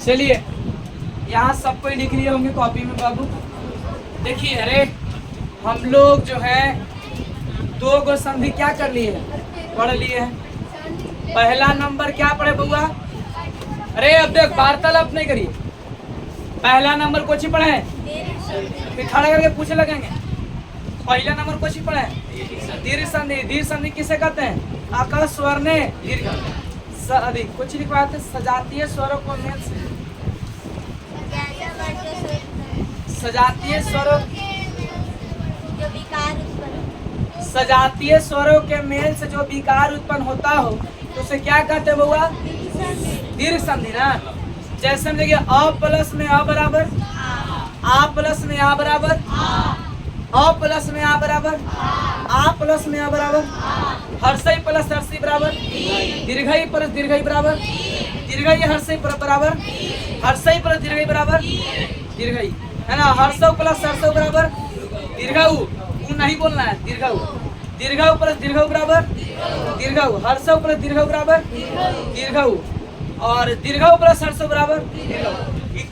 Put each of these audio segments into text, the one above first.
चलिए यहाँ सब कोई लिख लिए होंगे कॉपी में बाबू। देखिए, अरे हम लोग जो है दो गो संधि क्या कर लिए हैं, पढ़ लिए हैं। पहला नंबर क्या पढ़े बुआ? अरे अब देख, वार्तालाप नहीं करिए। पहला नंबर कोची पढ़े हैं, फिर खड़ा करके पूछे लगेंगे। पहला नंबर कोची पढ़े हैं, दीर्घ संधि। दीर्घ संधि किसे कहते हैं? आकर स्वर ने दीर्घ कुछ लिखवाए थे, सजातीय स्वरों को मेल से, सजातीय स्वरों, सजातीय स्वरों के मेल से जो विकार उत्पन्न होता हो तो उसे क्या कहते हैं बउआ? दीर्घ संधि ना। जैसे हम देखिए, अ प्लस में अ बराबर, आ प्लस में आ बराबर, अ प्लस में आ बराबर, आ प्लस में आ बराबर, हर्षई प्लस हर्षई बराबर, दीर्घई प्लस दीर्घई बराबर, दीर्घई हर्षई बराबर, हर्षई प्लस दीर्घई बराबर दीर्घई, है ना। हर्षौ प्लस हर्षौ बराबर दीर्घऊ, वो नहीं बोलना है, दीर्घऊ। दीर्घऊ प्लस दीर्घऊ बराबर दीर्घऊ, हर्षौ प्लस दीर्घऊ बराबर दीर्घऊ, और दीर्घऊ प्लस हर्षौ बराबर दीर्घऊ।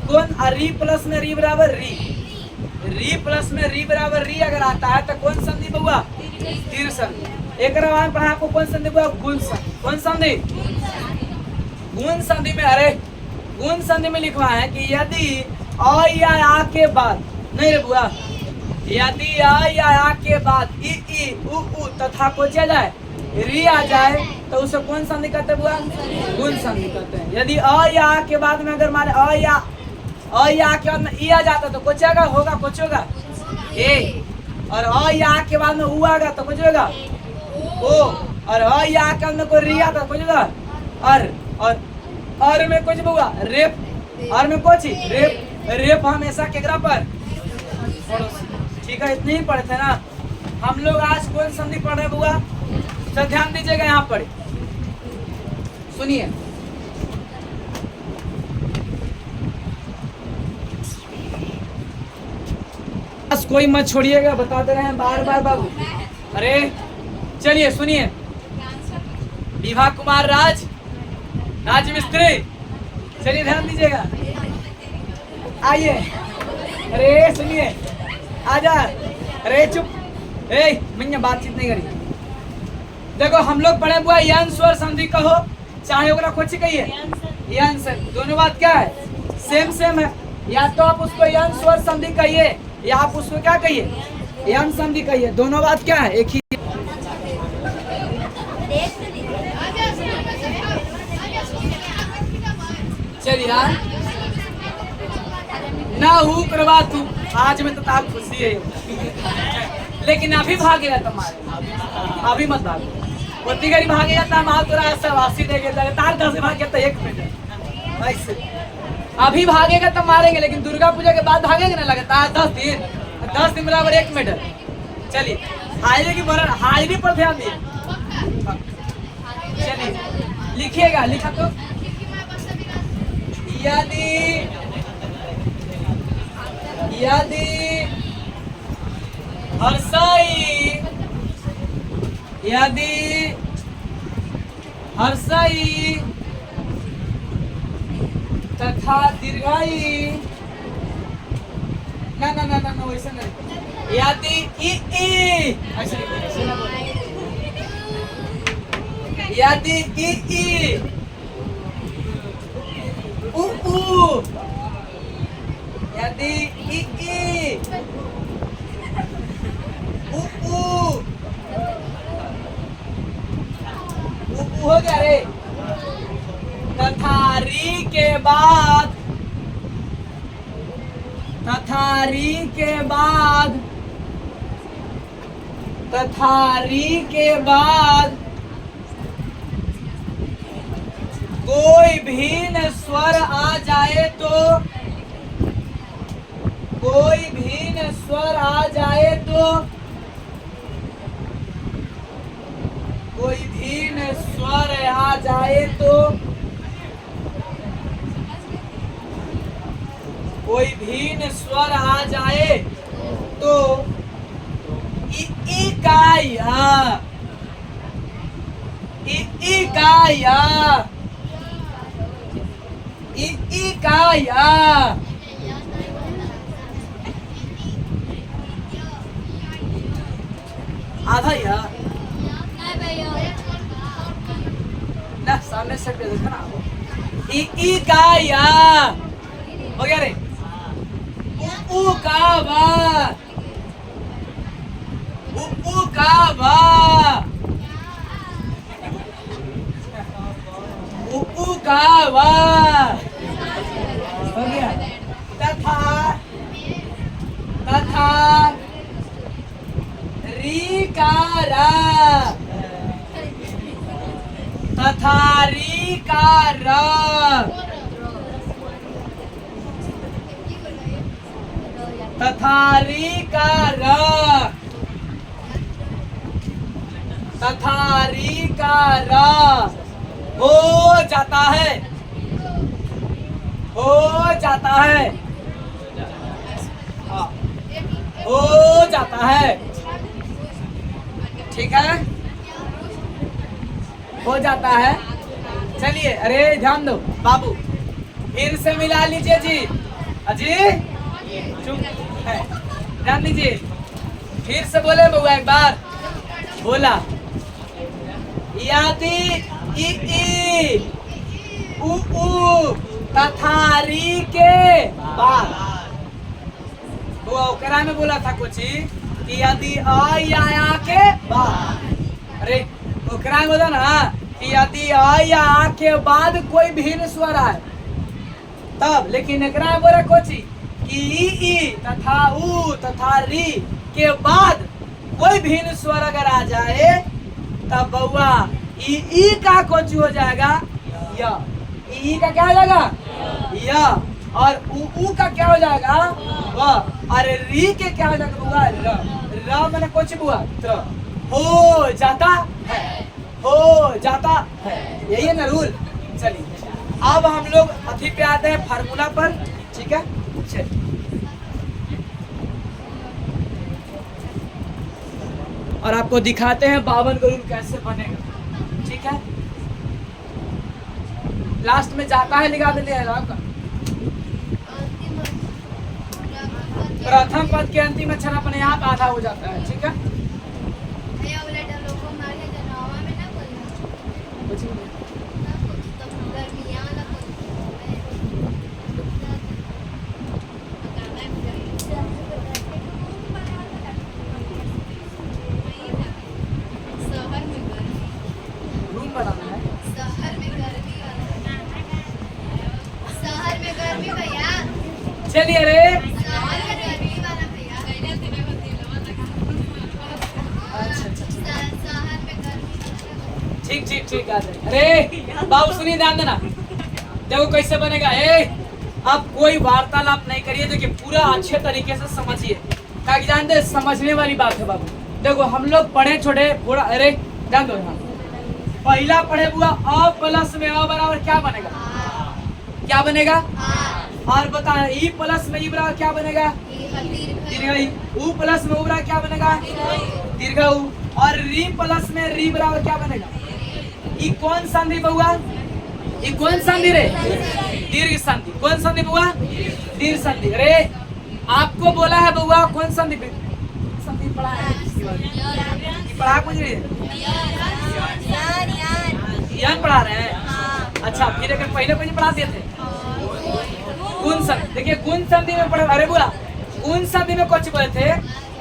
कौन? री प्लस में री बराबर री, री प्लस में री बराबर री अगर आता है तो कौन संधि बउआ? दीर्घ संधि। एक पढ़ा आपको कौन संधि बउआ? गुण संधि। कौन संधि? गुण संधि में, अरे गुण संधि में लिखवा है कि यदि अ या आ के बाद, नहीं रे बुआ, यदि अ या आ के बाद ई उ तथा को चल जाए, री आ जाए तो उसे कौन संधि कहते हैं बुआ? गुण संधि कहते हैं। यदि अ या आ के बाद में अगर माने अ या के बाद में ई आ जाता तो कुछ होगा, कुछ होगा ए, और अ या के बाद में उ आएगा तो कुछ होगा ओ, और अ या के बाद में कोई री आता तो कुछ होगा और में कुछ बुआ रेप, और में कुछ रेप। रेप हमेशा केकरा पर? ठीक है, इतने ही पढ़े थे ना हम लोग। आज कौन संधि पढ़ रहे बुआ? तो ध्यान दीजिएगा, यहाँ पढ़े सुनिए। बस कोई मत छोड़िएगा, बताते रहे हैं बार बार बाबू। अरे चलिए सुनिए, विभा कुमार राज मिस्त्री, चलिए ध्यान दीजिएगा, आइए। अरे सुनिए, आजा। अरे चुप, मैंने बातचीत नहीं करी। देखो हम लोग पढ़े बुआ यन स्वर संधि कहो चाहे ओकरा कुछ कहिए, यन से दोनों बात क्या है? सेम है। या तो आप उसको यन स्वर संधि कहिए या आप उसको क्या कहिए? यन संधि कहिए। दोनों बात क्या है? एक ही। चलिए यार, ना हूँ करवा तू, आज में तो ताक खुशी है, लेकिन अभी भागेगा तुम्हारे, अभी मत भागो। वो तिगरी भागेगा तो हम तोरा सवासी देंगे, लगातार 10 भागे तो 1 मिनट ऐसे। अभी भागेगा तो मारेंगे, लेकिन दुर्गा पूजा के बाद भागेगा ना लगातार 10 दिन बराबर 1 मिनट। चलिए हाजिरी पर ध्यान दिए। चलिए लिखिएगा, लिखा तो यदि हर्षई तथा दीर्घई, ना वैसे नहीं, यदि यदि यदि हो गया रे। तथा री के बाद कोई भिन्न स्वर आ जाए तो कोई भिन्न स्वर आ जाए तो ई का या आधा या ना सामने से पे देखना ई का या हो गया रे ऊ का बा ऊ का बा ऊ का बा हो गया तथा तथा री का रा तथा री का रा तथा री का रा तथा री का रा हो जाता है हो जाता है हो जाता है ठीक है हो जाता है। चलिए अरे ध्यान दो बाबू फिर से मिला लीजिए जी अजी चुप है ध्यान दीजिए फिर से बोले बउआ एक बार बोला यादी ई उ तथा री के बाद वो ओकरा में बोला था कुछ कि यदि आ या के बाद अरे ओकरा में बोला ना कि यदि आ या के बाद कोई भिन्न स्वर आए तब लेकिन एकरा में बोला कुछ कि ई तथा उ तथा री के बाद कोई भिन्न स्वर अगर आ जाए तब बउआ ई का कुछ हो जाएगा या ई का क्या हो जाएगा या और उ का क्या हो जाएगा व और री के क्या हो जाएगा बउआ र मैंने कुछ बुआ त्र हो जाता है हो जाता है यही है ना रूल। चलिए अब हम लोग अभी पे आते हैं फार्मूला पर ठीक है चलिए और आपको दिखाते हैं 52 का रूल कैसे बनेगा ठीक है। लास्ट में जाता है लिखा देते हैं आपका प्रथम पद के अंतिम अक्षर अपने आप आधा हो जाता है ठीक है। रूम बनाना है चलिए रे ठीक ठीक ठीक आ जाए। अरे बाबू सुनिए ध्यान देना देखो कैसे बनेगा अब कोई वार्तालाप नहीं करिए देखिए पूरा अच्छे तरीके से समझिए ताकि जानते समझने वाली बात है बाबू। देखो हम लोग पढ़े छोटे पूरा अरे ध्यान दो यहाँ पहला पढ़े हुआ अ प्लस में अ बराबर क्या बनेगा और बता ई प्लस में ई बराबर क्या बनेगा दीर्घ ई उ प्लस में उ बराबर क्या बनेगा दीर्घ उ और री प्लस में री बराबर क्या बनेगा ई कौन संधि बउआ ई कौन संधि रे दीर्घ संधि कौन संधि बउआ दीर्घ संधि। अरे आपको बोला है बउआ कौन संधि संधि पढ़ा है पढ़ा कुछ नहीं यान पढ़ा रहे हैं अच्छा फिर अगर पहले कुछ पढ़ा दिए थे गुण संधि देखिए गुण संधि में पढ़े अरे बुआ गुण संधि में कुछ बोले थे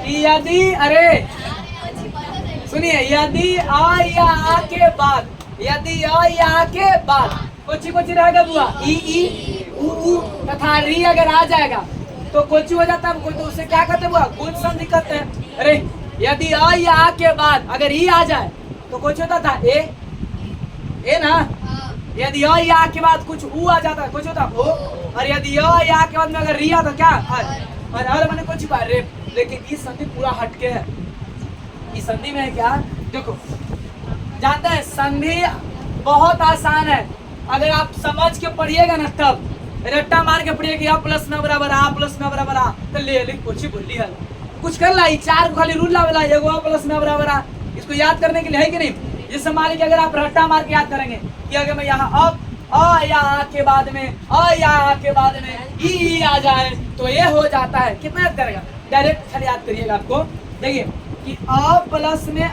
कि यदि अरे सुनिए यदि आ या आ के बाद यदि आ या आ के बाद कुछ रहेगा बुआ ई उ तथा री अगर आ जाएगा तो कुछ हो जाता है तो उसे क्या कहते हैं बुआ गुण संधि कहते हैं। अरे यदि आ या आ के बाद अगर ई आ जाए तो कुछ होता था ए ना यदि अ या के बाद कुछ उ आ जाता कुछ होता ओ और यदि अ या के बाद में अगर री आता क्या और मैंने कुछ रे लेकिन इस संधि पूरा हटके है इस संधि में है क्या देखो जानते हैं संधि बहुत आसान है अगर आप समझ के पढ़िएगा ना तब रट्टा मार के पढ़िए कि आ प्लस न बराबर आ प्लस न बराबर आ तो ले कुछ ही बोली है कुछ कर ला चार खाली रूल लावेला एगो आ प्लस न बराबर आ इसको याद करने के लिए है कि नहीं। जैसे मान लीजिए अगर आप रट्टा मार के याद करेंगे कि अगर मैं यहाँ अप आ या आ के बाद में आ या आ के बाद में ई आ जाए तो ये हो जाता है। कितना याद करेगा, डायरेक्ट खाली याद करिएगा। आपको देखिए कि आ प्लस में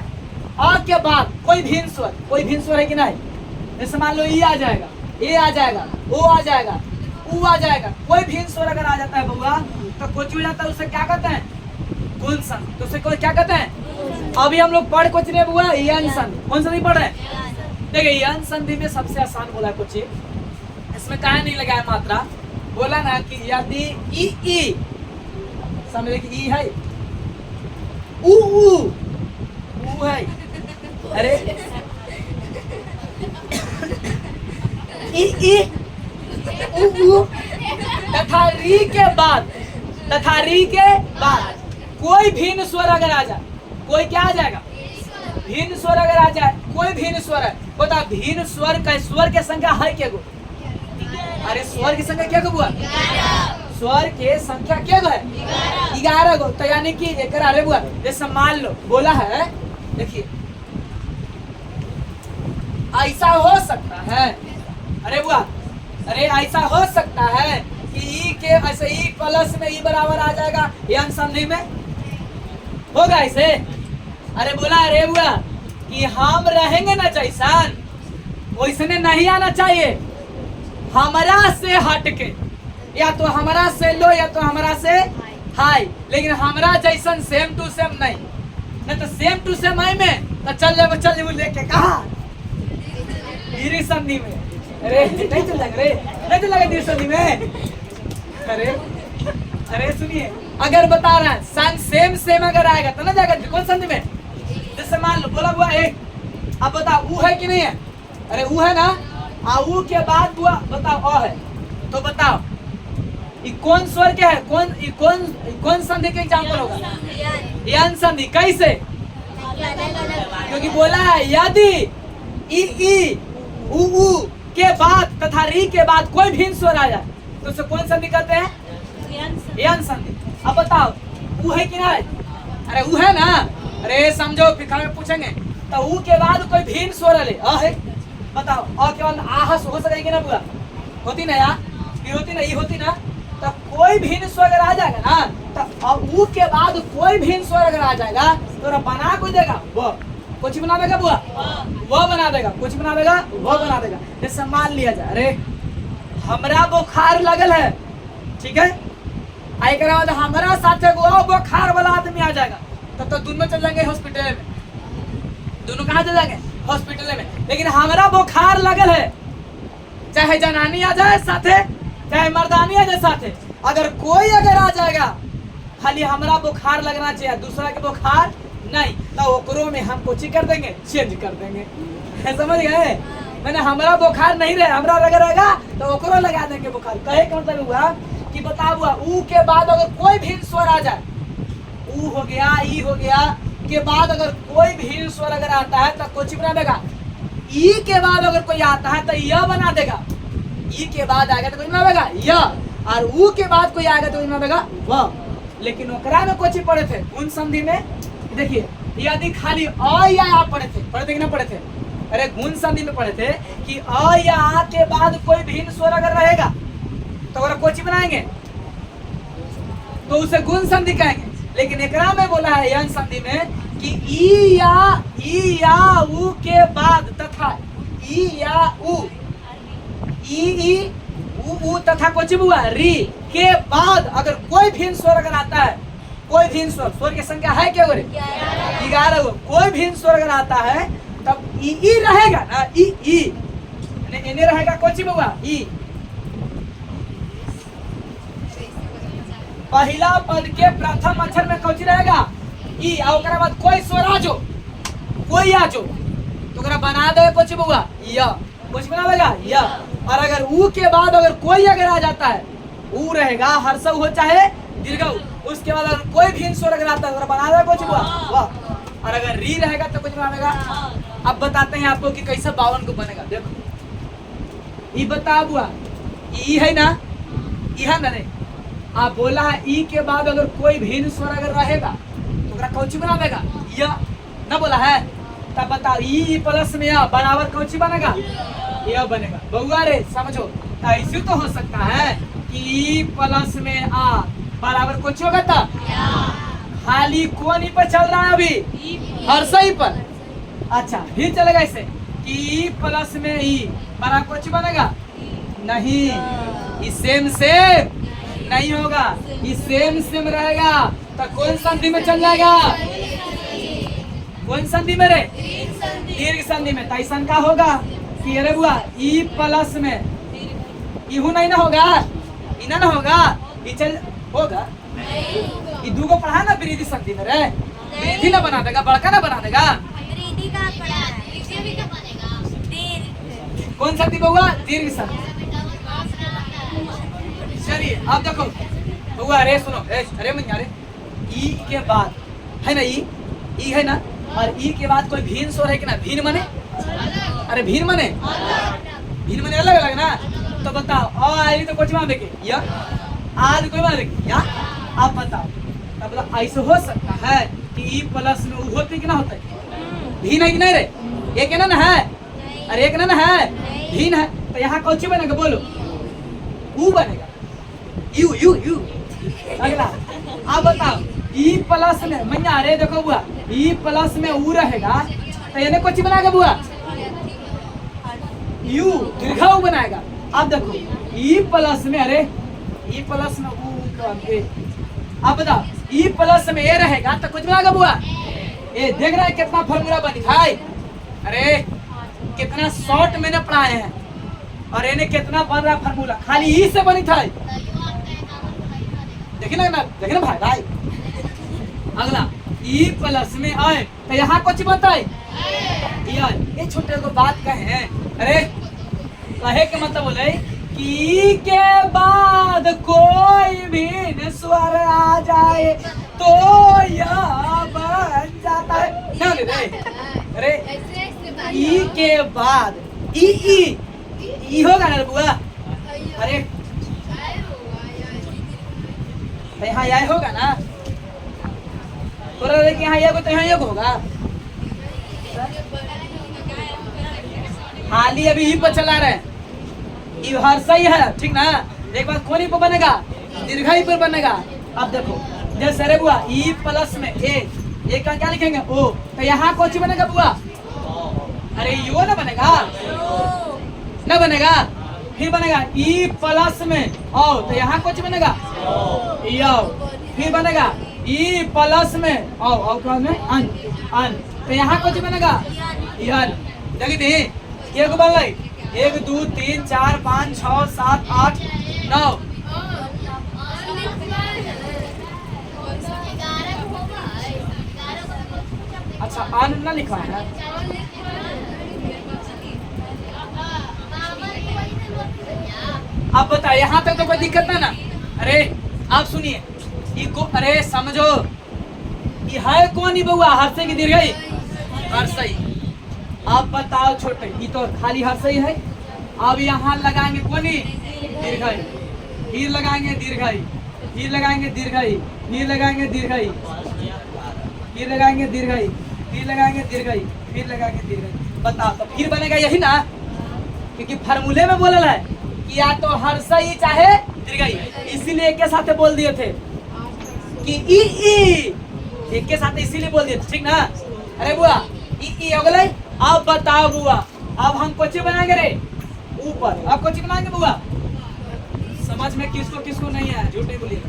आ के बाद कोई भिन्न स्वर है कि नहीं। जैसे मान लो ई आ जाएगा, ए आ जाएगा, ओ आ जाएगा, ऊ आ जाएगा। कोई भिन्न स्वर अगर आ जाता है बउआ तो कुछ हो जाता है, उसे क्या कहते हैं, गुण संधि। तो उसे क्या कहते हैं। अभी हम लोग पढ़ कुछ नहीं बुआ, यन संधि। कौन संधि पढ़ रहे हैं। देखिए यन संधि में सबसे आसान बोला कुछ, इसमें काहे नहीं लगाया मात्रा। बोला ना कि यदि ई समझे कि ई है, ऊ है, अरे ई ऊ तथा री के बाद कोई भिन्न स्वर अगर आ जाए, कोई क्या आ जाएगा, भिन्न स्वर अगर आ जाए, कोई भिन्न स्वर है। बता भिन्न स्वर का स्वर के संख्या है क्या गो। अरे स्वर की संख्या क्या बुआ, स्वर के संख्या क्या गो है 11 गो। तो यानी कि एक अरे बुआ जैसे मान लो बोला है, देखिए ऐसा हो सकता है, अरे बुआ अरे ऐसा हो सकता है कि ई के ऐसे ई प्लस में ई बराबर आ जाएगा यन संधि में, होगा ऐसे। अरे बोला अरे बुआ कि हम रहेंगे ना जैसन वैसने नहीं आना चाहिए, हमरा से हटके, या तो हमरा से लो या तो हमरा से हाई, लेकिन हमरा जैसन सेम टू सेम नहीं तो सेम टू सेम आई में तो चल जाए लेके कहा धीरे संधि में। अरे नहीं चल जाएगा धीरे संधि में। अरे सुनिए, अगर बता रहा है सेम अगर आएगा तो ना जाएगा कौन संधि में। जैसे मान लो बोला हुआ एक, अब बताओ ऊ है कि नहीं है। अरे ऊ है ना, ऊ के बाद हुआ बताओ अ है, तो बताओ ये कौन स्वर क्या है, कौन संधि के एग्जाम्पल होगा, यन संधि। कैसे, क्योंकि बोला है यदि ई ऊ के बाद तथा री के बाद कोई भिन्न स्वर आ जाए तो उसे कौन संधि कहते हैं, यन संधि। अब बताओ ऊ है कि नहीं। अरे ऊ है ना, अरे समझो फिर में पूछेंगे तो ऊ के बाद कोई भिन्न स्वर ले अ है, बताओ अ के बाद आहस हो सकेगी ना बुआ, होती ना यार, फिर होती ना, ये होती ना, तो कोई भिन्न स्वर अगर आ जाएगा ना तो ऊ के बाद कोई भिन्न स्वर अगर आ जाएगा तो बना कोई देगा वो कुछ बना देगा बुआ, वो बना देगा, कुछ बना देगा वो बना देगा। जैसे मान लिया जाए अरे हमरा बुखार लगल है, ठीक है, एक बाद हमारा साथे वो बुखार वाला आदमी आ जाएगा तो दोनों चल जाएंगे हॉस्पिटल में, दोनों कहाँ चल जाएंगे हॉस्पिटल में। लेकिन हमारा बुखार लगल है, चाहे जनानी आ जाए साथे चाहे मर्दानी आ जाए साथे, अगर कोई अगर आ जाएगा खाली हमारा बुखार लगना चाहिए, दूसरा के बुखार नहीं, तो ओकरो में हम कुछ कर देंगे, चेंज कर देंगे। समझ गए, मैंने हमारा बुखार नहीं रहे, हमारा लगा रहेगा तो ओकरो लगा देंगे बुखार। कहे का मतलब हुआ कि बता हुआ ऊ के बाद अगर कोई भिन्न स्वर आ जाए, ऊ हो गया ई हो गया के बाद अगर कोई भिन्न स्वर अगर आता है तो कुछ बना देगा। ई के बाद अगर कोई आता है तो य बना देगा, ई के बाद आएगा तो कोई बना देगा य, और ऊ के बाद कोई आएगा तो कोई बना देगा व। लेकिन ओकरा में कुछ पढ़े थे उन संधि में, देखिए यदि खाली अ या आ पढ़े थे कि ना पढ़े थे। अरे गुण संधि में पढ़े थे कि अ या आ के बाद कोई भिन्न स्वर अगर रहेगा तो अगर कोची बनाएंगे तो उसे गुण संधि कहेंगे। लेकिन एकरा में बोला है यन संधि में कि ई या ऊ के बाद तथा ई या ऊ ऊ तथा कोची बुआ री के बाद अगर कोई भिन्न स्वर अगर आता है, कोई भिन्न स्वर की संख्या है क्या 11 गो, कोई भिन्न स्वर अगर आता है तब ई रहेगा ना, ई इन्हें रहेगा कोची बुआ ई। पहला पद के प्रथम अक्षर में कौची रहेगा ई, और बाद कोई स्वर आ जो कोई आ जो तो बना दे कुछ बुआ य, कुछ बना देगा य। और अगर ऊ के बाद अगर कोई अगर आ जाता है, ऊ रहेगा हर्ष हो चाहे दीर्घ, उसके बाद अगर कोई भिन्न स्वर अगर आता है तो बना देगा कुछ बुआ वाह। और अगर री रहेगा तो कुछ बना देगा। अब बताते हैं आपको कि कैसे 52 को बनेगा। देखो ई बता बुआ ई है ना, ई है ना, आप बोला है ई के बाद अगर कोई भिन्न स्वर अगर रहेगा तो कौची बना देगा य, ना बोला है। तब बताओ ई प्लस में या बराबर कौची बनेगा यह बनेगा बउआ रे समझो। तो ऐसे तो हो सकता है कि ई प्लस में आ बराबर कुछ होगा था खाली कौन ही पर चल रहा है अभी हर सही पर। अच्छा फिर चलेगा ऐसे कि ई प्लस में ई बराबर कुछ बनेगा नहीं, ये सेम सेम नहीं होगा, ये सेम सेम रहेगा। तो कौन संधि में चल जाएगा? कौन संधि में रे? दीर्घ संधि में। तैसन का होगा कि अरे बुआ ई प्लस में इहू नहीं ना होगा, इना ना होगा, ये चल होगा। ये दू को पढ़ा ना वृद्धि संधि में रे, वृद्धि ना बना देगा, बड़का ना बना देगा। कौन संधि बउआ? दीर्घ संधि। चलिए अब देखो बउआ अरे सुनो अरे मैया रे ई के बाद है ना ई है ना, और ई के बाद कोई भीन स्वर है कि ना? भीन मने अरे भीन मने अलग अलग ना। तो बताओ आई तो कुछ माने के या आज कोई माने के या आप बताओ। तब मतलब ऐसे हो सकता है कि ई प्लस में उ होते कि ना होते? भीन है कि नहीं रे? एक है ना है, अरे एक ना है, भीन है। तो यहाँ कौन सी बनेगा बोलो? ऊ बनेगा, यू यू यू। अगला आप बताओ ई प्लस में मैया रे देखो बुआ ई प्लस में ऊ रहेगा तो यानी कुछ बनाएगा बुआ? यू दीर्घ ऊ बनाएगा। अब देखो ई प्लस में अरे ई प्लस में ऊ के अब बताओ ई प्लस में ए रहेगा तो कुछ बनाएगा बुआ? ए देख रहा है कितना फॉर्मूला बनी भाई, अरे कितना शॉर्ट मैंने पढ़ाए हैं और इन्हें कितना बन रहा फॉर्मूला खाली ई से बनी था। देखिए ना भाई। अगला ई प्लस में आए तो यहाँ कुछ बताए ये छोटे को बात कहे, अरे कहे के मतलब बोले कि ई के बाद कोई भी स्वर आ जाए तो यह बन जाता है ना रे। अरे ई के बाद ई होगा ना बुआ? अरे तो यहाँ यह होगा ना, तो यहाँ यह तो यहाँ योग होगा। हाली अभी ही पर चला रहे ये हर सही है ठीक ना। एक बार कौन ही पर बनेगा? दीर्घाई पर बनेगा। अब देखो जैसे अरे बुआ ई प्लस में ए का क्या लिखेंगे? ओ। तो यहाँ कौन सी बनेगा बुआ? अरे यो ना बनेगा, ना बनेगा। फिर बनेगा ई प्लस में ओ तो यहाँ कुछ बनेगा यो। फिर बनेगा ई प्लस में ओ क्या में अन तो यहाँ कुछ बनेगा यन। देखिए एक बन रही 1 2 3 4 5 6 7 8 9। अच्छा अन ना लिखा है ना? अब बताइए यहाँ तक तो कोई दिक्कत ना? अरे आप सुनिए इको अरे समझो ये है कौन ही बउआ? हर्षई की दीर्घई? हर्षई। आप बताओ छोटे ये तो खाली हर्षई है। अब यहाँ लगाएंगे कौन ही? दीर्घई। फिर लगाएंगे दीर्घई, फिर लगाएंगे दीर्घई, फिर लगाएंगे दीर्घई, फिर लगाएंगे दीर्घई, फिर लगाएंगे दीर्घई, फिर लगाएंगे दीर्घई। बताओ तो फिर बनेगा यही ना, क्योंकि फार्मूले में बोला है कि या तो हर्षई चाहे दीर्घई, इसीलिए एक के साथ बोल दिए थे कि ई एक के साथ इसीलिए बोल दिए थे ठीक ना। अरे बुआ ई हो गई। अब बताओ बुआ अब हम कुछ बनाएंगे रे ऊपर, अब कुछ बनाएंगे बुआ? समझ में किसको किसको नहीं है झूठ नहीं बोलिए,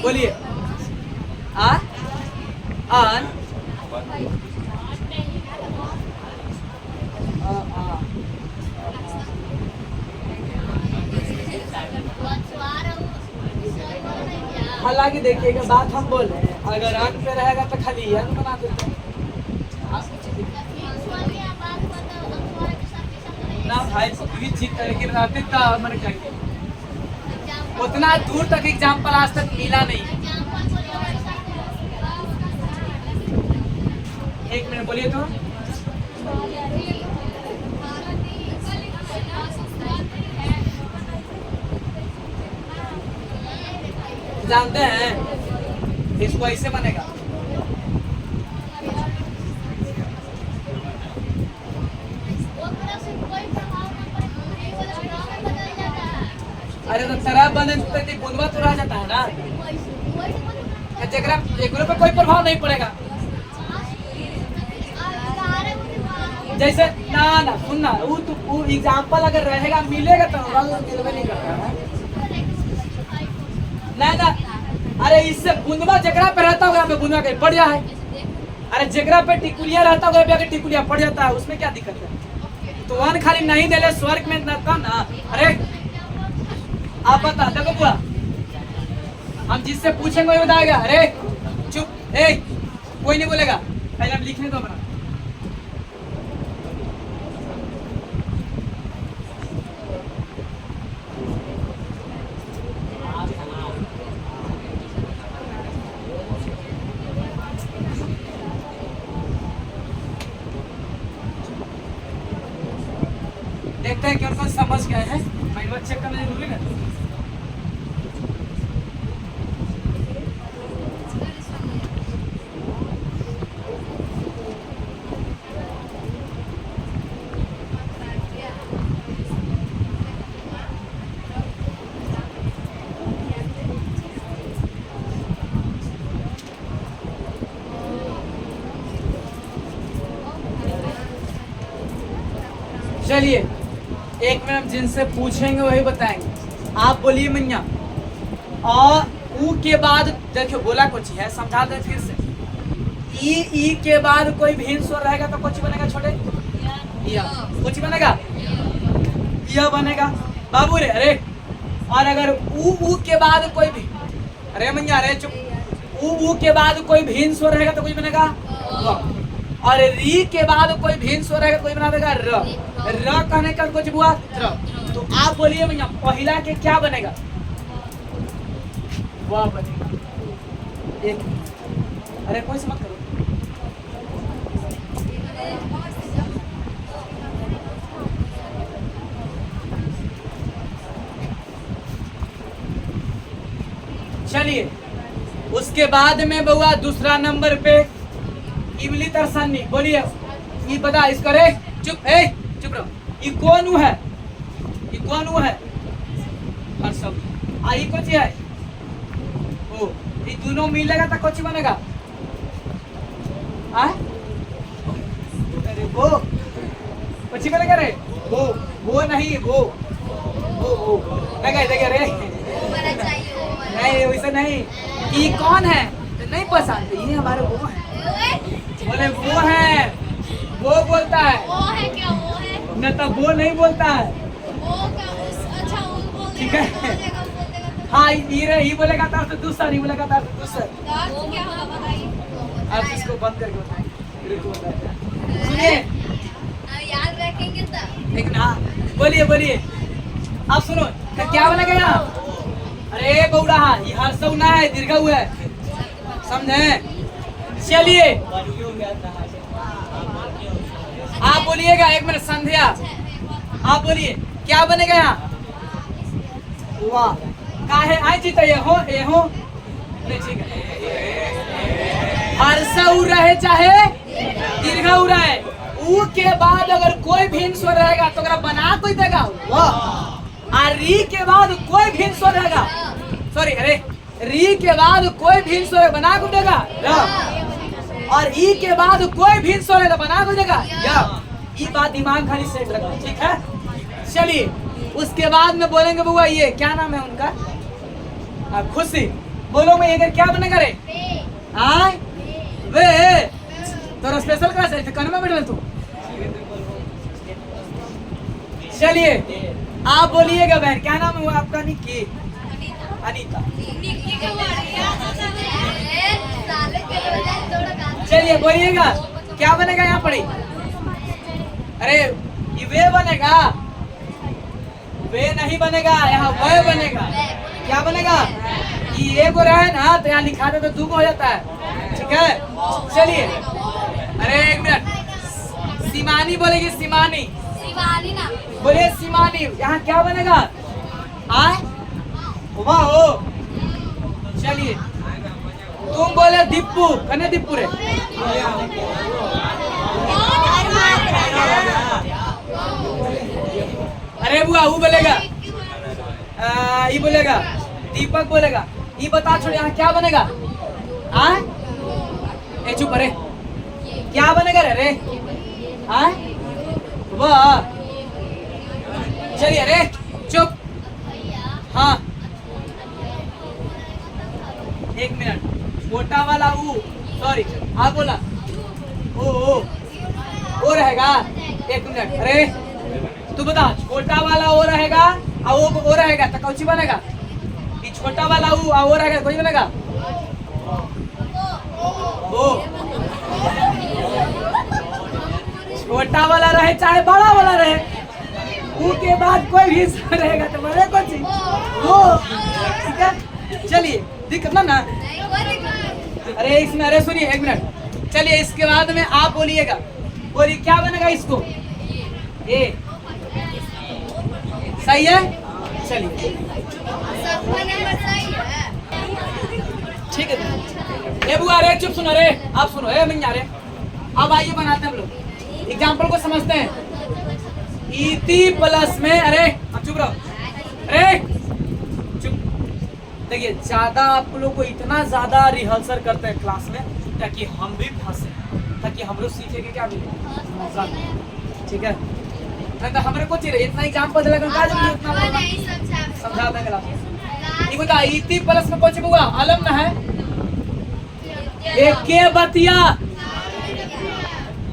बोलिए। आन हालांकि देखिएगा बात हम बोल रहे हैं अगर अन पे रहेगा तो खाली अन बना देते हैं ना भाई। सभी चीज करके बनाते तो मैंने क्या किया, उतना दूर तक एग्जाम्पल आज तक मिला नहीं। एक मिनट बोलिए तो जानते हैं इसको ऐसे बनेगा अरे तो शराब बने तो बुनवा तो रह जाता है ना, जगरा एकरो पे कोई प्रभाव नहीं पड़ेगा। जैसे ना ना सुनना, वो एग्जाम्पल अगर रहेगा मिलेगा तो मिलवे नहीं करता है ना ना। अरे इससे बुनवा जगरा पे रहता होगा, बुनवा कहीं पड़ जाए, अरे जगरा पे टिकुलिया रहता होगा पे टिकुलिया पड़ जाता है, उसमें क्या दिक्कत है? तो वन खाली नहीं देले स्वर्ग में ना। अरे आप बता देखो बुआ, हम जिससे पूछेंगे वही बताएगा। अरे चुप, कोई नहीं बोलेगा, पहले हम लिखने दो अपना। देखते हैं कि उनको समझ गए हैं, माइंड वॉच चेक करना जरूरी है। चलिए एक मिनट, जिनसे पूछेंगे वही बताएंगे। आप बोलिए मैया, और ऊ के बाद देखियो बोला कुछ है, समझा दे फिर से। ई के बाद कोई भिन्न स्वर रहेगा तो कुछ बनेगा छोटे, या कुछ बनेगा, या बनेगा बाबू रे। अरे और अगर ऊ के बाद कोई भी, अरे मैया अरे चुप, ऊ के बाद कोई भिन्न स्वर रहेगा तो कुछ बनेगा, और री के बाद कोई भिन्न स्वर रहेगा कोई बना देगा र कहने का कुछ हुआ र। तो आप बोलिए भैया पहला के क्या बनेगा? वाह बनेगा एक। अरे कोई समझ करो, चलिए उसके बाद में बउआ दूसरा नंबर पे इमली तरसनी। बोलिए ये बता इसको। रे चुप, चुप रहो। ये कौन है? ये कौन है? हर सब आई कुछ है। ओ ये दोनों मिलेगा तो कुछ बनेगा। अरे वो कुछ बनेगा रे, वो नहीं, वो देखा रे नहीं, वैसे नहीं। ये कौन है नहीं पसंद, ये हमारे वो है। बोले वो है, वो बोलता है, वो है क्या? वो है न तो वो नहीं बोलता है। वो क्या? अच्छा वो बोल ठीक है। बोलेगा हाँ ये बोलेगा तो दूसरा, नहीं बोलेगा तो दूसरा। वो क्या होगा बताइए। आप इसको बंद करके बताइए। सुनिए याद रखेंगे तब। लेकिन हाँ बोलिए आप सुनो तो क्या बनेगा यहाँ? अरे बौड़ा ये हर्षव ना है, दीर्घ हुआ है, समझे? चलिए आप बोलिएगा एक मिनट। संध्या आप बोलिए क्या बनेगा यहाँ? वाह काहे आई जीता ये हो नहीं, ठीक है। हर्षव रहे चाहे दीर्घ रहे, ऊ के बाद अगर कोई भिन्न स्वर रहेगा तो अगर बना कोई देगा। वाह और री के बाद कोई भिन्न स्वर रहेगा, सॉरी अरे री के बाद कोई भिन्न स्वर बना को देगा और ई के बाद कोई भिन्न स्वर बना को देगा। ये बात दिमाग खाली सेट रखना, ठीक है? चलिए उसके बाद में बोलेंगे बुआ ये क्या नाम है उनका? खुशी। बोलो मैं इधर क्या बनेगा रे? वे तो स्पेशल क्लास है, कन में बैठे तू। चलिए आप बोलिएगा बहन क्या नाम है वो आपका? निक्की, अनीता। चलिए बोलिएगा क्या बनेगा यहाँ पढ़ी? अरे ये वे बनेगा, वे नहीं बनेगा, यहाँ वह बनेगा। क्या बनेगा? ये एक रहे ना तो यहाँ लिखा दे तो दो हो जाता है, ठीक है? चलिए अरे एक मिनट, सीमानी बोलेगी, सीमानी ना बोलिए, सीमानी। यहाँ क्या बनेगा? वाह हो। चलिए तुम बोले दीपू, कने दीपू रे? अरे बुआ वो बोलेगा ये बोलेगा, दीपक बोलेगा। ये बता छोड़ यहाँ क्या बनेगा? हाँ ए चुप रे, क्या बनेगा रे? हाँ वाह, चलिए रे चुप। हाँ 1 मिनट, छोटा वाला ऊ, सॉरी आप बोला ओ रहेगा। 1 मिनट, अरे तू बता, छोटा वाला वो रहेगा और वो रहेगा तो कौन सी बनेगा? ये छोटा वाला ऊ और वो रहेगा, कोई बनेगा? ओ छोटा वाला रहे चाहे बड़ा वाला रहे, ऊ के बाद कोई भी रहेगा तो बने कौन सी? वो ठीक है, चलिए दिक्कत ना। अरे इसमें, अरे सुनिए 1 मिनट, चलिए इसके बाद में आप बोलिएगा, बोलिए क्या बनेगा इसको? ए सही है, चलिए ठीक है। ए बुआ रे चुप सुनो रे, आप सुनो ए मैया रे। अब आइए बनाते हैं हम लोग, एग्जाम्पल को समझते हैं। इति प्लस में, अरे अब चुप रहो, अरे चुप। देखिए ज्यादा आप लोग को इतना ज्यादा रिहर्सल करते हैं क्लास में ताकि हम भी फंसे, ताकि हम लोग सीखे कि क्या मजा, ठीक है? नहीं तो हमारे को चाहिए इतना एग्जाम्पल दिला कर उतना समझा देंगे। ये बता इति प्लस में कुछ हुआ अलम ना है, एक के बतिया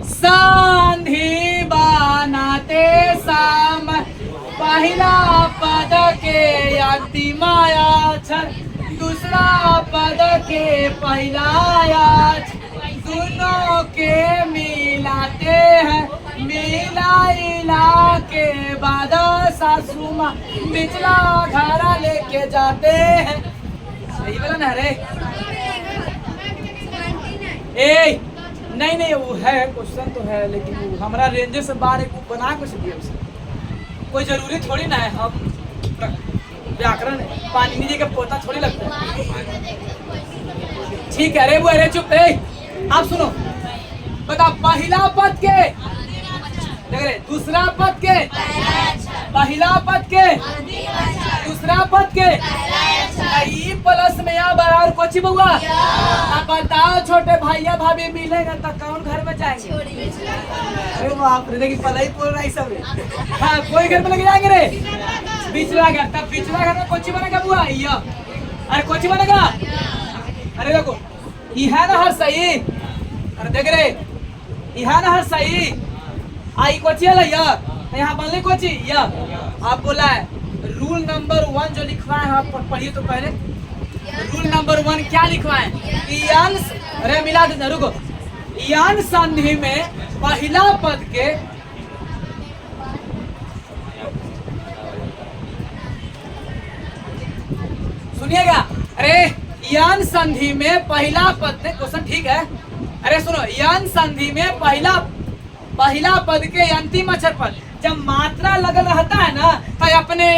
संधि बनाते सम पहला पद के अंतिम अक्षर, दूसरा पद के पहला अक्षर, दोनों के मिलाते हैं, मिला के बाद सासू माँ पिछला घर लेके जाते हैं। सही बोला ना रे? ए नहीं वो है, क्वेश्चन तो है लेकिन वो हमारा रेंज से बाहर एक बना कुछ दिया उसे, कोई जरूरी थोड़ी ना है। हम व्याकरण पाणिनि जी का पोता थोड़ी लगता है, ठीक है? अरे वो अरे चुप, आप सुनो, बता पहला पद के, देख रहे, दूसरा पद के, पहला पद के, दूसरा पद के, ई प्लस में या बराबर कुछ हुआ। अब बताओ छोटे भैया भाभी मिलेगा तो कौन घर में जाएंगे? अरे बाप रे, देखिए पहले ही बोल रहा है सब रे। हाँ कोई घर में लेके जाएंगे रे, पिछला घर, तब पिछला घर में कुछ बनेगा बुआ? अरे कुछ बनेगा? अरे देखो ये है ना हर सही, अरे देख रहे ये है ना हर सही, आई कोची है यहाँ बनले कोची या आप बोला है। रूल नंबर 1 जो लिखवाए हैं आप पढ़िए तो पहले, रूल नंबर 1 क्या लिखवाए? यान, अरे मिला देना, रुको। यान संधि में पहला पद के सुनिएगा, अरे यान संधि में पहला पद, क्वेश्चन ठीक है? अरे सुनो, यान संधि में पहला पद के अंतिम अक्षर पर जब मात्रा लगल रहता है ना तो अपने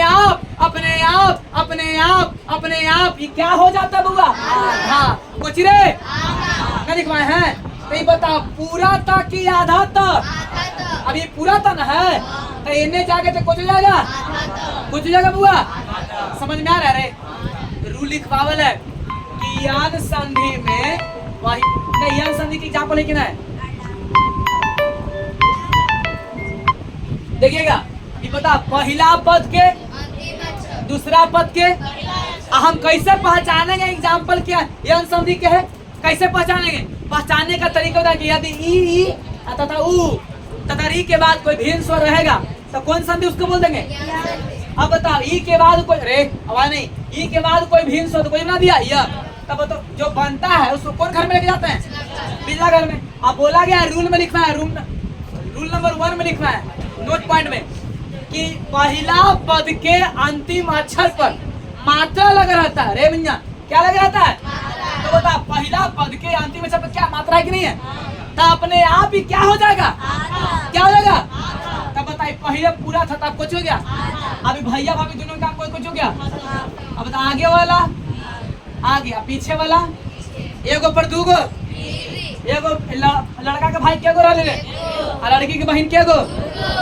आप ये क्या हो जाता है बुआ? हाँ कुछ रे क्या लिखवाए हैं? तो ये बता पूरा था कि आधा था? अब ये पूरा था ना है तो इन्हें जाके तो कुछ हो जाएगा, कुछ हो जाएगा बुआ? समझ में आ रहा है? रूल लिखवावल है कि यान संधि में नहीं, यान संधि की एग्जाम्पल लिखना है, देखिएगा। ये बता पहला पद के, दूसरा पद के, हम कैसे पहचानेंगे एग्जाम्पल क्या यान संधि के है? कैसे पहचानेंगे? पहचानने का तरीका होता है कि यदि ई तथा ऊ तथा री के बाद कोई भिन्न स्वर रहेगा तो कौन संधि उसको बोल देंगे? अब बताओ ई के बाद कोई, अरे आवाज नहीं, ई के बाद कोई भिन्न स्वर कोई बना दिया या, तब तो जो बनता है उसको कौन घर में लेके जाते हैं? पिछला घर में। अब बोला गया रूल में लिखना है, रूल नंबर 1 में लिखना है नोट पॉइंट में कि पहला पद के अंतिम अक्षर पर मात्रा लगा रहता है। रे मियां क्या लगा रहता है? तो बता पहला पद के अंतिम अक्षर पर क्या मात्रा है कि नहीं है? तो अपने आप ही क्या हो जाएगा? क्या हो जाएगा? तब बताइए पहले पूरा था तब कुछ हो गया, अभी भैया भाभी दोनों का कोई कुछ हो गया। अब बता आगे वाला आ गया, पीछे वाला एगो पर दूगो, एगो लड़का के भाई क्या गो रहे और लड़की की बहन क्या गो?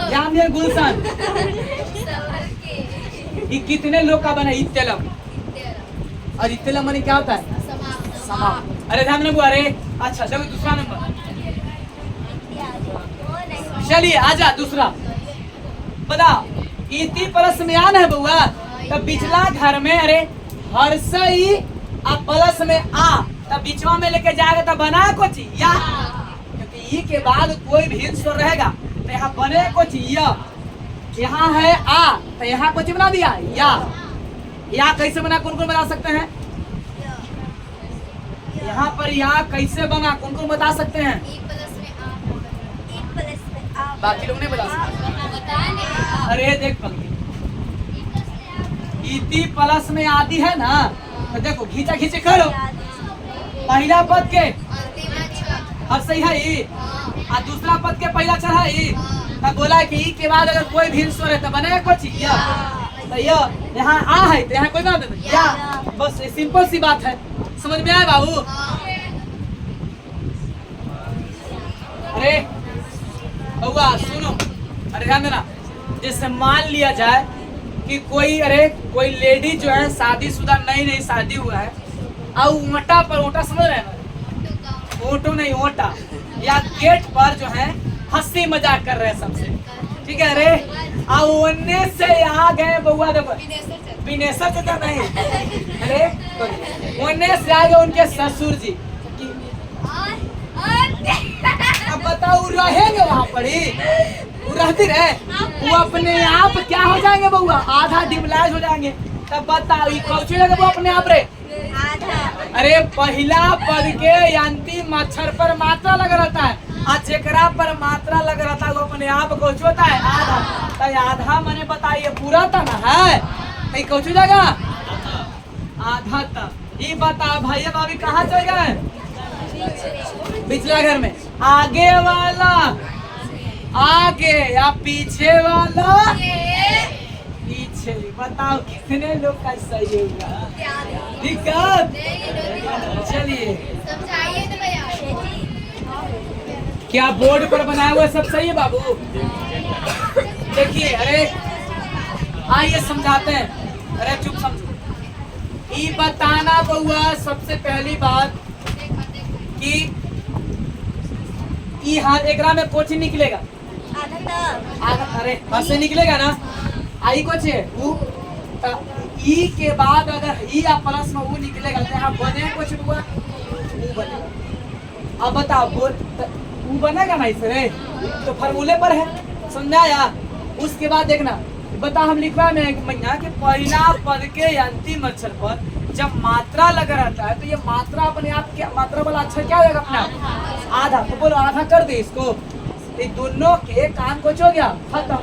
ध्यान दिए गुलशन। ये कितने लोग का बना इत्तेलम? और इत्तेलम माने क्या होता है? समाप्त। अरे ध्यान रखो। अरे अच्छा चलो दूसरा नंबर। चलिए आजा दूसरा बता। इति प्लस में आन है बउआ, तब पिछला घर में अरे हर्ष ई अब प्लस में आ, तब बीचवा में लेके जाएगा तब बना कुछ या, क्योंकि ई के बाद कोई भी स्वर रहेगा तो यहाँ बने कुछ या। यहाँ है आ तो यहाँ कुछ बना दिया या कैसे बना? कौन कौन बता सकते हैं? यहाँ पर या कैसे बना? कौन कौन बता सकते हैं? बाकी लोग नहीं बता सकते। अरे देख पंक्ति, इति प्लस में आदि है ना, तो देखो खींचा खींची करो। पहला पद के अब सही है ई, और दूसरा पद के पहला चढ़ा ई, तब बोला कि ई के बाद अगर कोई भी स्वर है तो बनेगा कुछ या। तो यहाँ आ है तो यहाँ कोई बना देता या। बस सिंपल सी बात है, समझ में आया बाबू? अरे बउआ सुनो, अरे ध्यान देना। जैसे मान लिया जाए कि कोई लेडी जो है शादीशुदा नई शादी हुआ है और ओटा पर ओटा समझ रहे हैं ना? ओटो नहीं ओटा, या गेट पर जो है हंसी मजाक कर रहे हैं सबसे, ठीक है? अरे औने से आ गए बउआ, देखो विनेशर चाचा नहीं, अरे औने से आ गए उनके ससुर जी। अब बताओ रहेंगे वहाँ पर ही? रहती रहे वो अपने आप क्या हो जाएंगे बउआ? आधा डिमलाइज हो जाएंगे। तब बताओ ये कौन सी वो अपने आप रे? अरे पहला पद के अंतिम अक्षर पर मात्रा लगा रहता है, और जेकरा पर मात्रा लगा रहता है वो अपने आप कौन होता है? आधा। तो आधा मैंने बताइए पूरा था ना है, कौन सी जगह? आधा था। ये बता भैया भाभी कहाँ चल गए? पिछला घर में। आगे वाला आगे या पीछे वाला पीछे। बताओ कितने लोग का सही होगा? दिक्कत? चलिए क्या बोर्ड पर बनाया हुआ सब सही है बाबू? देखिए अरे आइए समझाते हैं। अरे चुप समझो। ये बताना बउआ सबसे पहली बात कि ई हाथ एकरा में कुछ निकलेगा आधा, अरे से निकलेगा ना। आई कुछ है वो ई के बाद अगर ई प्लस में वो निकलेगा तो यहाँ बने कुछ हुआ वो बनेगा। अब बताओ वो बनेगा ना इससे, तो फार्मूले पर है, समझाया? उसके बाद देखना बता हम लिखवा में महीना के पहला पद के अंतिम अक्षर पर जब मात्रा लगा रहता है तो ये मात्रा अपने आप क्या मात्रा वाला अक्षर क्या होगा अपना? आधा। तो बोलो आधा कर दे इसको। ये दोनों के काम कुछ हो गया खत्म।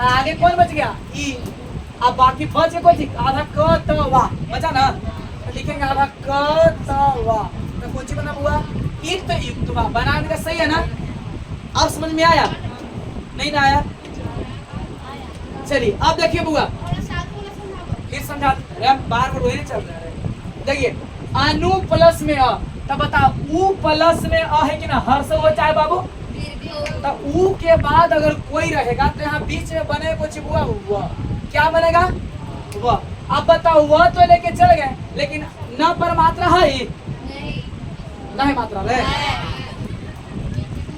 आगे कौन बच गया? ई। अब बाकी बच कुछ आधा क त वा बचा ना, तो लिखेंगे आधा क त वा। तो कुछ बना हुआ युक्त युक्त वा बनाने का सही है ना? अब समझ में आया? नहीं ना आया? चलिए अब देखिए बुआ फिर समझा। बार बार वही चल रहा है। देखिए अनु प्लस में अ, तब बताओ उ प्लस में अ है कि ना? हर्ष हो चाहे बाबू, तो उ के बाद अगर कोई रहेगा तो यहाँ बीच में बने कुछ हुआ क्या बनेगा? वह। अब बताओ वह तो लेके चल गए लेकिन न पर मात्रा है नहीं मात्रा है।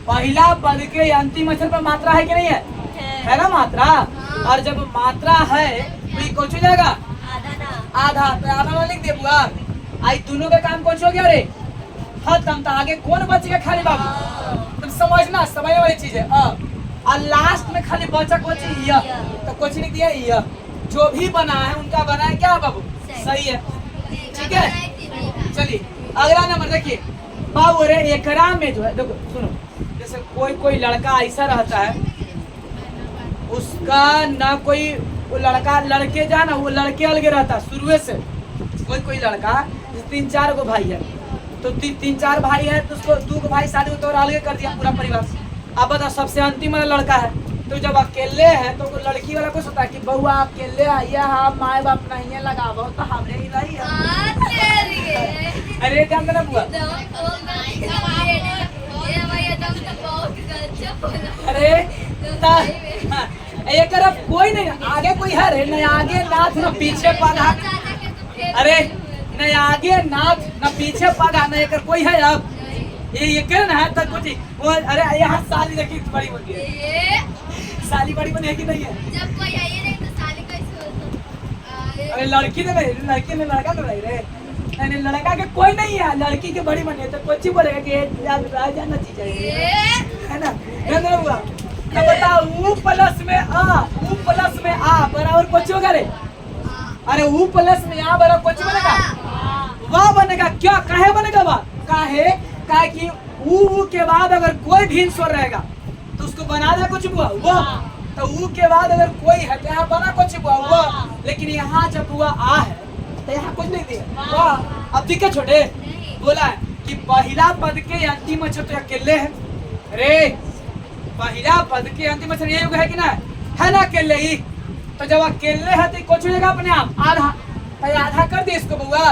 पहला पद के अंतिम अक्षर पर मात्रा है कि नहीं है? है ना मात्रा। और जब मात्रा है तो ये कौन हो जाएगा? आधा। तो आधा वाला लिख दे बुआ। आई दोनों का काम कौन हो गया रे? खत्म। तो आगे कौन बच गया खाली बाबू? तुम समझना समझने वाली चीज है। और लास्ट में खाली बचा कुछ यह, तो कुछ लिख दिया यह। जो भी बना है उनका बना है क्या बाबू? सही है, ठीक है। चलिए अगला नंबर देखिए बाबू। रे एकरा में जो है देखो सुनो, जैसे कोई लड़का ऐसा रहता है उसका ना कोई वो लड़का लड़के जाना वो लड़के अलगे रहता शुरू से। कोई लड़का 3-4 गो भाई है तो 3-4 भाई है तो उसको 2 गो भाई शादी तो अलगे कर दिया पूरा परिवार। अब बता सबसे अंतिम वाला लड़का है तो जब अकेले है तो लड़की वाला कुछ होता है कि बउआ अकेले आइए हम माए बाप नहीं लगाबो तो हमने ही नहीं है। अरे जान ना बुआ। अरे एक तरफ कोई नहीं, आगे कोई है रे? न आगे नाथ न पीछे पगा। चाचा के तो फिर अरे न आगे नाथ न पीछे पगा, न एक कोई है अब? ये कर ना है तक कुछ वो। अरे यहाँ साली देखी बड़ी बनी है, ये साली बड़ी बनी है कि नहीं है? जब कोई आइए नहीं तो साली कैसे होता? अरे लड़की ने नहीं, लड़की ने लड़का तो नहीं रे। नहीं लड़का के कोई नहीं है, लड़की के बड़ी बनी है तो कुछ ही बोलेगा कि यार राजा ना चीज है ना? गंदा हुआ तो बताओ, u प्लस में a, u प्लस में a बराबर कुछ होगा रे? अरे u प्लस में a बराबर कुछ बनेगा? वाह बनेगा। क्या काहे बनेगा? वाह काहे? काहे कि u के बाद अगर कोई भी स्वर रहेगा तो उसको बना दे कुछ हुआ वो। तो u के बाद अगर कोई है तो यहाँ बना कुछ हुआ वो, लेकिन यहाँ जब हुआ आ है तो यहाँ कुछ नहीं दिया वाह। अब दिक्कत छोटे बोला है कि पहला पद के अंतिम अक्षर तो अकेले है रे। पहला पद के अंतिम अक्षर ये है कि ना? है ना अकेले ही? तो जब अकेले है तो कुछ हो जाएगा अपने आप आधा। तो आधा कर दे इसको बुआ,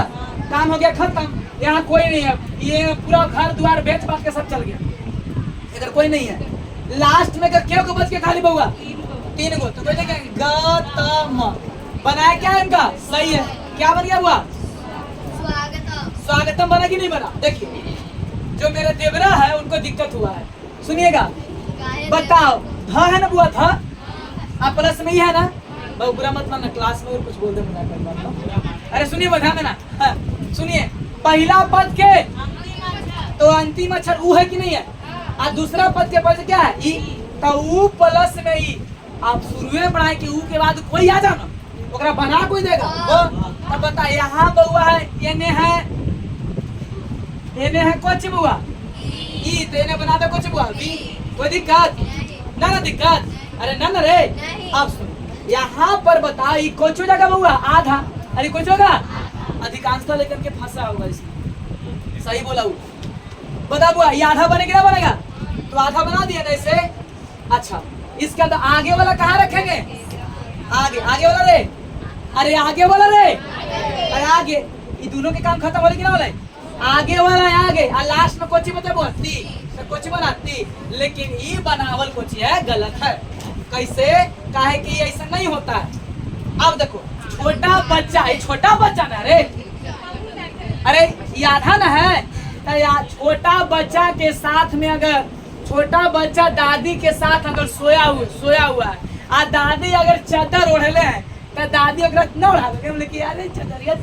काम हो गया खत्म। यहाँ कोई नहीं है, ये पूरा घर द्वार बेच बात के सब चल गया। इधर कोई नहीं है। लास्ट में क्या को बच के खाली बुआ? 3 गो। तो कोई देखें गौतम बनाया क्या है इनका? सही है। क्या बन गया बुआ? स्वागतम। स्वागतम बना कि नहीं बना? देखिए जो मेरे देवरा है उनको दिक्कत हुआ है, सुनिएगा। बताओ ध है ना बुआ? ध आप प्लस में ही है ना? बहुत बुरा मत मानना, क्लास में और कुछ बोल दे मजाक। अरे सुनिए बधा में ना, हाँ, सुनिए पहला पद के तो अंतिम अक्षर ऊ है कि नहीं है? और दूसरा पद के पद क्या है? ई। तो ऊ प्लस में ई। आप शुरू में पढ़ाए कि ऊ के बाद कोई आ जाना, ओकरा बना कोई देगा वो। अब बता यहाँ बउआ है, एने है कुछ बुआ ई, तो एने बना दे कुछ बुआ बी। कोई दिक्कत ना? ना दिक्कत? अरे ना ना रे। अब सुन यहाँ पर बता ये कुछ हो जाएगा बुआ? आधा। अरे कुछ होगा? अधिकांशता लेकर के फंसा होगा इसमें। सही बोला वो। बता बुआ ये आधा बनेगा ना बनेगा? तो आधा बना दिया ना इसे। अच्छा इसके अंदर आगे वाला कहाँ रखेंगे? आगे आगे वाला रे। अरे आगे वाला रे। अरे आगे ये दोनों के काम खत्म होने की ना वाला आगे वाला है आगे। और लास्ट में कोची बता बोलती तो कोची बनाती, लेकिन ये बनावल कोची है गलत है। कैसे? काहे कि ऐसा नहीं होता है। अब देखो छोटा बच्चा, ये छोटा बच्चा ना रे। अरे ये आधा ना है तो यार छोटा बच्चा के साथ में अगर छोटा बच्चा दादी के साथ अगर सोया हुआ है और दादी अगर चादर ओढ़ले है तो दादी अगर न ओढ़ा देंगे, बोले कि यार चादरिया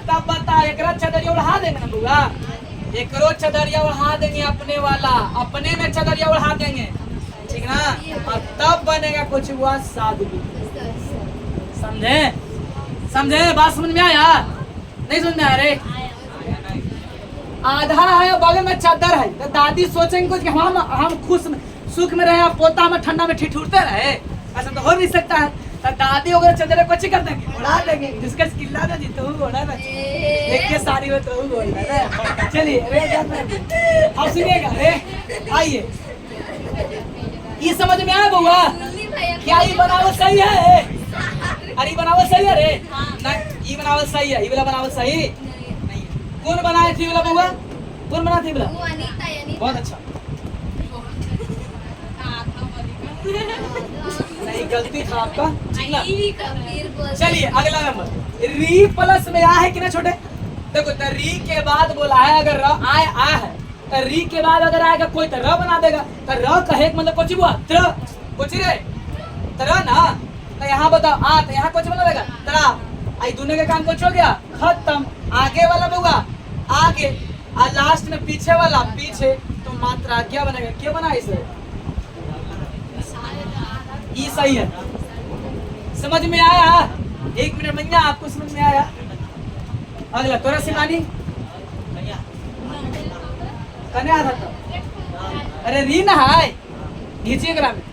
तब बता एकरा चादरिया ओढ़ा देंगे ना बुआ? एकरो चादरिया ओढ़ा देंगे अपने वाला, अपने में चादरिया ओढ़ा देंगे, ठीक ना? और तब बनेगा कुछ हुआ सादगी। समझे? समझे? बात समझ में आया? नहीं समझ में आया रे? आधा है बगल में चादर है तो दादी सोचेंगे कुछ कि हम खुश सुख में रहे, पोता में ठंडा में ठिठुरते रहे, ऐसा तो हो नहीं सकता है। तो दादी अगर चादर कुछ कर देंगे, उड़ा देंगे। जिसका किल्ला ना जीतो वो घोड़ा ना देख के साड़ी में तो वो घोड़ा। चलिए अब सुनिएगा रे, आइए ये समझ में आया बउआ? क्या ये बनावट सही है? अरे बनावट सही है रे? ना ये बनावट सही है, ये वाला बनावट सही नहीं है। कौन बनाया थी वाला बउआ? कौन बना थी वाला? वो अनीता। बहुत अच्छा। नहीं गलती था आपका, ठीक ना? चलिए अगला नंबर री प्लस में आ है कि ना छोटे? देखो तो री के बाद बोला है अगर र आए आ है तो री के बाद अगर आएगा कोई तो र बना देगा। तो र कहे मतलब कुछ हुआ त्र कुछ रे तरा ना। तो यहाँ बताओ आ तो यहाँ कुछ बना देगा तरा। आई दोनों के काम कुछ हो गया खत्म। आगे वाला होगा आगे और लास्ट में पीछे वाला पीछे। तो मात्रा क्या बनेगा? क्या बना इसे? ये सही है। समझ में आया? 1 मिनट मैया आपको समझ में आया? अगला तोरा सिमानी कने आधा तो अरे री ना है नीचे ग्राम में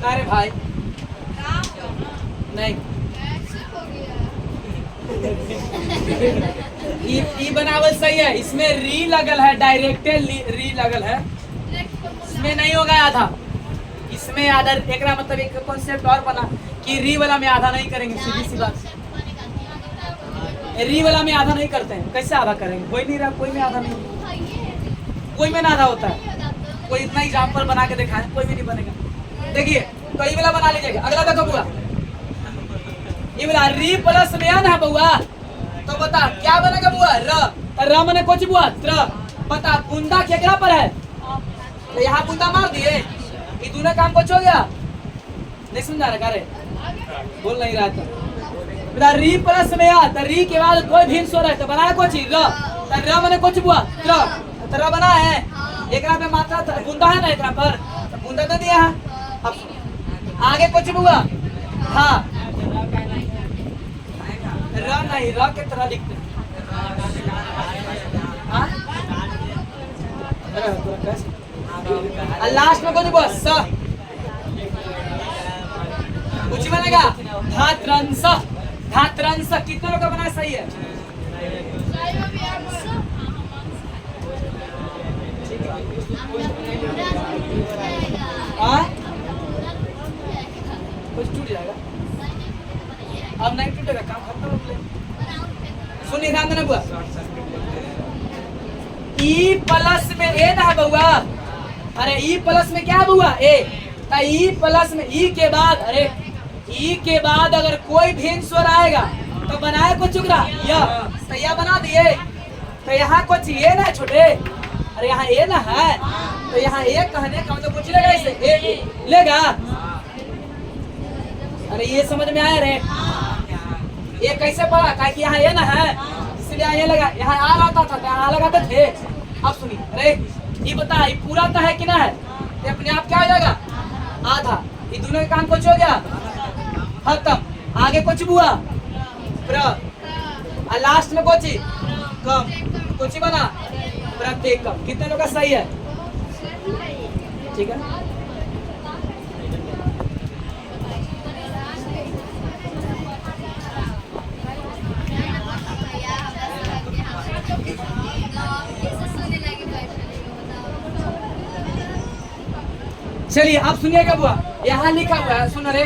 ना रे भाई, नहीं कैसे हो गया? ई बनावल सही है, इसमें री लगल है, डायरेक्टेड री लगल है, इसमें नहीं होगा आधा, इसमें आधा। एक मतलब एक कॉन्सेप्ट और बना कि री वाला में आधा नहीं करेंगे, सीधी सी बात। री वाला में आधा नहीं करते हैं, कैसे आधा करेंगे? कोई नहीं रहा, कोई में आधा नहीं, कोई में ना आधा होता है। कोई इतना एग्जाम्पल बना के दिखाए, कोई भी नहीं बनेगा। देखिए तो ये वाला बना लीजिएगा। अगला देखो बुआ, ये वाला री प्लस में न है बुआ, तो बता क्या बनेगा बुआ? र मने कुछ बुआ त्र। बता बूंदा केकरा पर है? तो यहाँ बूंदा मार दिए, ये दोनों काम कुछ हो गया? नहीं समझा रहा रे, बोल नहीं रहा था। री प्लस में आ, तो री के बाद कोई भी स्वर है तो बनाया कुछ र मने कुछ बुआ त्र बना है। एकरा पे मात्रा बूंदा है ना, एकरा पर तो बूंदा दे दिया है। अब आगे कुछ बुआ, हाँ र नहीं, र के तरह लिखते हैं। लास्ट में कुछ बुआ स, कुछ बनेगा धात्रंस। धात्रंस कितने लोग का बना सही है? कुछ टूट जाएगा, अब नहीं टूटेगा, काम खत्म हो गया। सुनिए ध्यान देना बुआ, ई प्लस में ए ना बुआ, अरे ई प्लस में क्या बुआ? ए। तो ई प्लस में ई के बाद, अरे ई के बाद अगर कोई भी स्वर आएगा तो बनाए कुछ चुकरा या, तो यह बना दिए। तो यहाँ कुछ ये ना छोटे, अरे यहाँ ए ना है, तो यहाँ ए कहने का मतलब कुछ लेगा, इसे ए लेगा। अरे ये समझ में आया रे? ये कैसे पढ़ा? क्या कि यहाँ ये ना है, इसलिए यहाँ ये लगा, यहाँ आ रहा था, यहाँ लगाते थे। अब सुनिए, अरे ये बता, ये पूरा तो है कि ना है? ये अपने आप क्या हो जाएगा? आधा। ये दोनों का काम कुछ हो गया, खत्म। आगे कुछ बुआ प्र, और लास्ट में कुछ कम, कुछ बना प्रत्येक कम। कितने लोग का सही है? ठीक है, चलिए अब सुनिएगा बुआ, यहाँ लिखा हुआ है, सुन रे,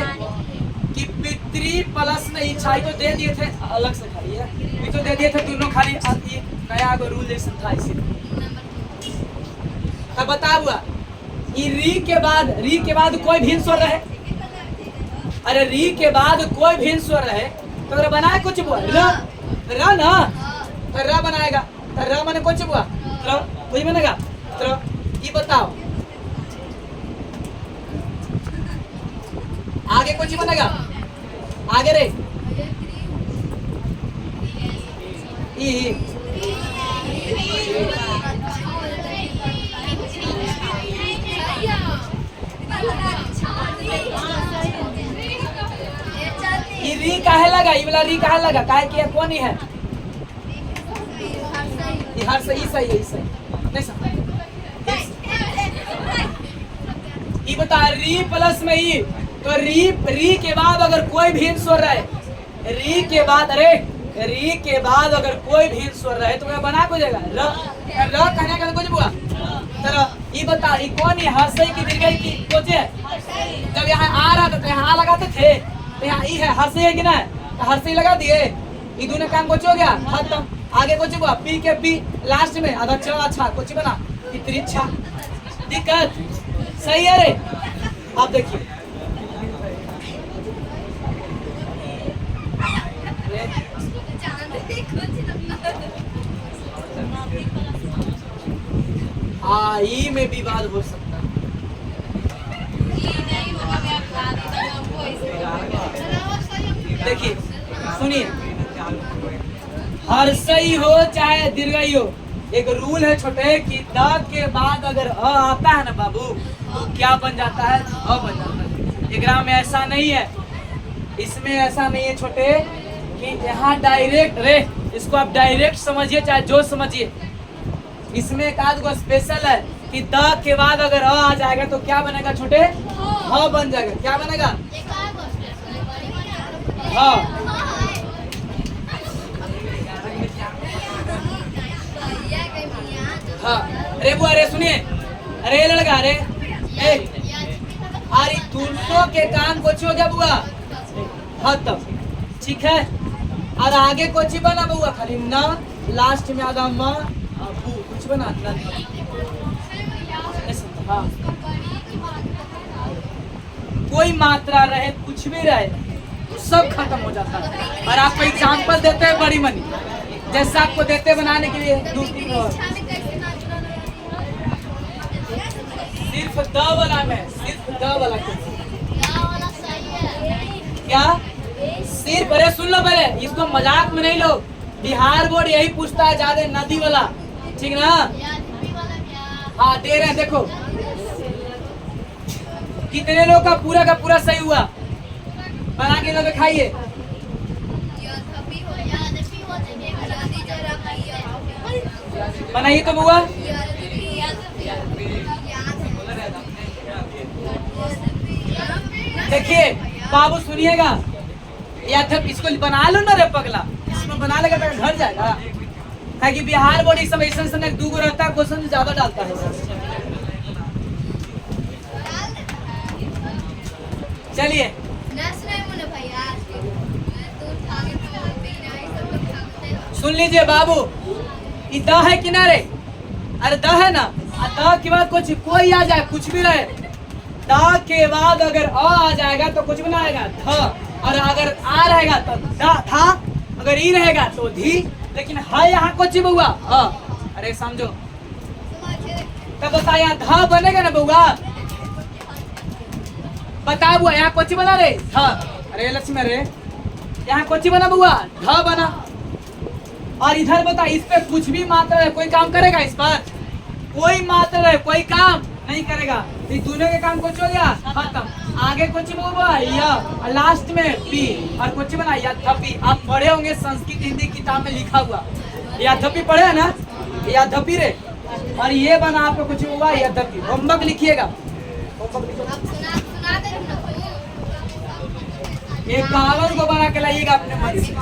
कि पितृ प्लस में इच्छाई तो दे दिए थे अलग से, खाली है ये तो दे दिए थे दोनों खाली। अब ये नया रूल जैसा था इसी। तब बता बुआ, ये री के बाद कोई भी स्वर रहे, अरे री के बाद कोई भी स्वर रहे तो अगर बनाए कुछ बुआ र ना, तो र बनाएगा, तो र माने कुछ बुआ त्र, कुछ बनेगा त्र। ये बताओ आगे कुछ बनेगा? आगे रे ई, ये री काहे लगा? ये वाला री काहे लगा? काहे किया? कौन ही है? ये हर सही, सही है, सही नहीं समझ। ये बता री प्लस में ई, तो री के बाद अगर कोई भी स्वर रहे, री के बाद, अरे री के बाद अगर कोई भी स्वर रहे तो बना को जाएगा र कहने का कुछ बुआ तर। ये बता, ये कौन है? हर्षई की दीर्घई की सोचे? जब यहाँ आ रहा था तो यहाँ लगाते थे, तो यहाँ ई है, हर्षई है कि ना? तो हर्षई लगा दिए, ये दोनों काम कुछ हो गया, खत्म। आगे कुछ बुआ पी के पी लास्ट में आधा अच्छा कुछ बना इच्छा, दिक्कत सही है रे? अब देखिए आई में विवाद हो सकता है। देखिए सुनिए, हर्षई हो चाहे दीर्घई हो, एक रूल है छोटे कि द के बाद अगर अ आता है ना बाबू, तो क्या बन जाता है? अ बन जाता है। एग्राम में ऐसा नहीं है, इसमें ऐसा नहीं है छोटे कि यहाँ डायरेक्ट, रे इसको आप डायरेक्ट समझिए चाहे जो समझिए। इसमें एक आध गो स्पेशल है कि द के बाद अगर अ आ जाएगा तो क्या बनेगा छोटे? ध बन जाएगा, क्या बनेगा? एक और क्वेश्चन। हाँ हाँ। अरे बुआ, अरे सुनिए, अरे लड़का, अरे अरे दूसरों के काम कुछ हो गया बुआ? हाँ तब ठीक है। और आगे कुछ बना बुआ? खाली न, लास्ट में आधा म, कुछ बना ना। हाँ, कोई मात्रा रहे, कुछ भी रहे, सब खत्म हो जाता है। और आपको एग्जाम्पल देते हैं बड़ी मनी, जैसे आपको देते हैं बनाने के लिए दूसरी और सिर्फ द वाला में, सिर्फ द वाला क्या सिर्फ? अरे सुन लो पहले, इसको मजाक में नहीं लो। बिहार बोर्ड यही पूछता है ज्यादा, नदी वाला, ठीक ना? हाँ दे रहे हैं, देखो कितने लोग का पूरा सही हुआ। बना के लोग खाइए। बनाइए तो बुआ। देखिए बाबू सुनिएगा, या तो इसको बना लो ना रे पगला, इसमें बना लेगा तो घर जाएगा। कि बिहार बोर्ड इस समय ऐसा दू गो रहता है, क्वेश्चन ज्यादा डालता है। चलिए सुन लीजिए बाबू, ये द है किनारे, अरे द है ना, द के बाद कुछ कोई आ जाए, कुछ भी रहे, द के बाद अगर आ जाएगा तो कुछ भी ना आएगा, ध। और अगर आ रहेगा तो द था, अगर ई रहेगा तो धी, लेकिन है यहाँ कुछ हुआ। अरे समझो तब बता, यहाँ ध बनेगा ना बउआ? बता बुआ, यहाँ कुछ बना रे? ध। अरे लक्ष्मी रे, यहाँ कुछ बना बुआ? ध बना। और इधर बता, इस पे कुछ भी मात्रा है, कोई काम करेगा इस पर? कोई मात्रा है, कोई काम नहीं करेगा। ये दोनों के काम कुछ हो गया, खत्म। आगे कुछ हुआ या, लास्ट में पी, और कुछ बना यद्यपि। आप पढ़े होंगे संस्कृत हिंदी किताब में लिखा हुआ, यद्यपि पढ़े है ना, यद्यपि रे। और ये बना आपको कुछ हुआ यद्यपि। होमवर्क लिखिएगा, एक 51 को बना के लाइएगा अपने मन से।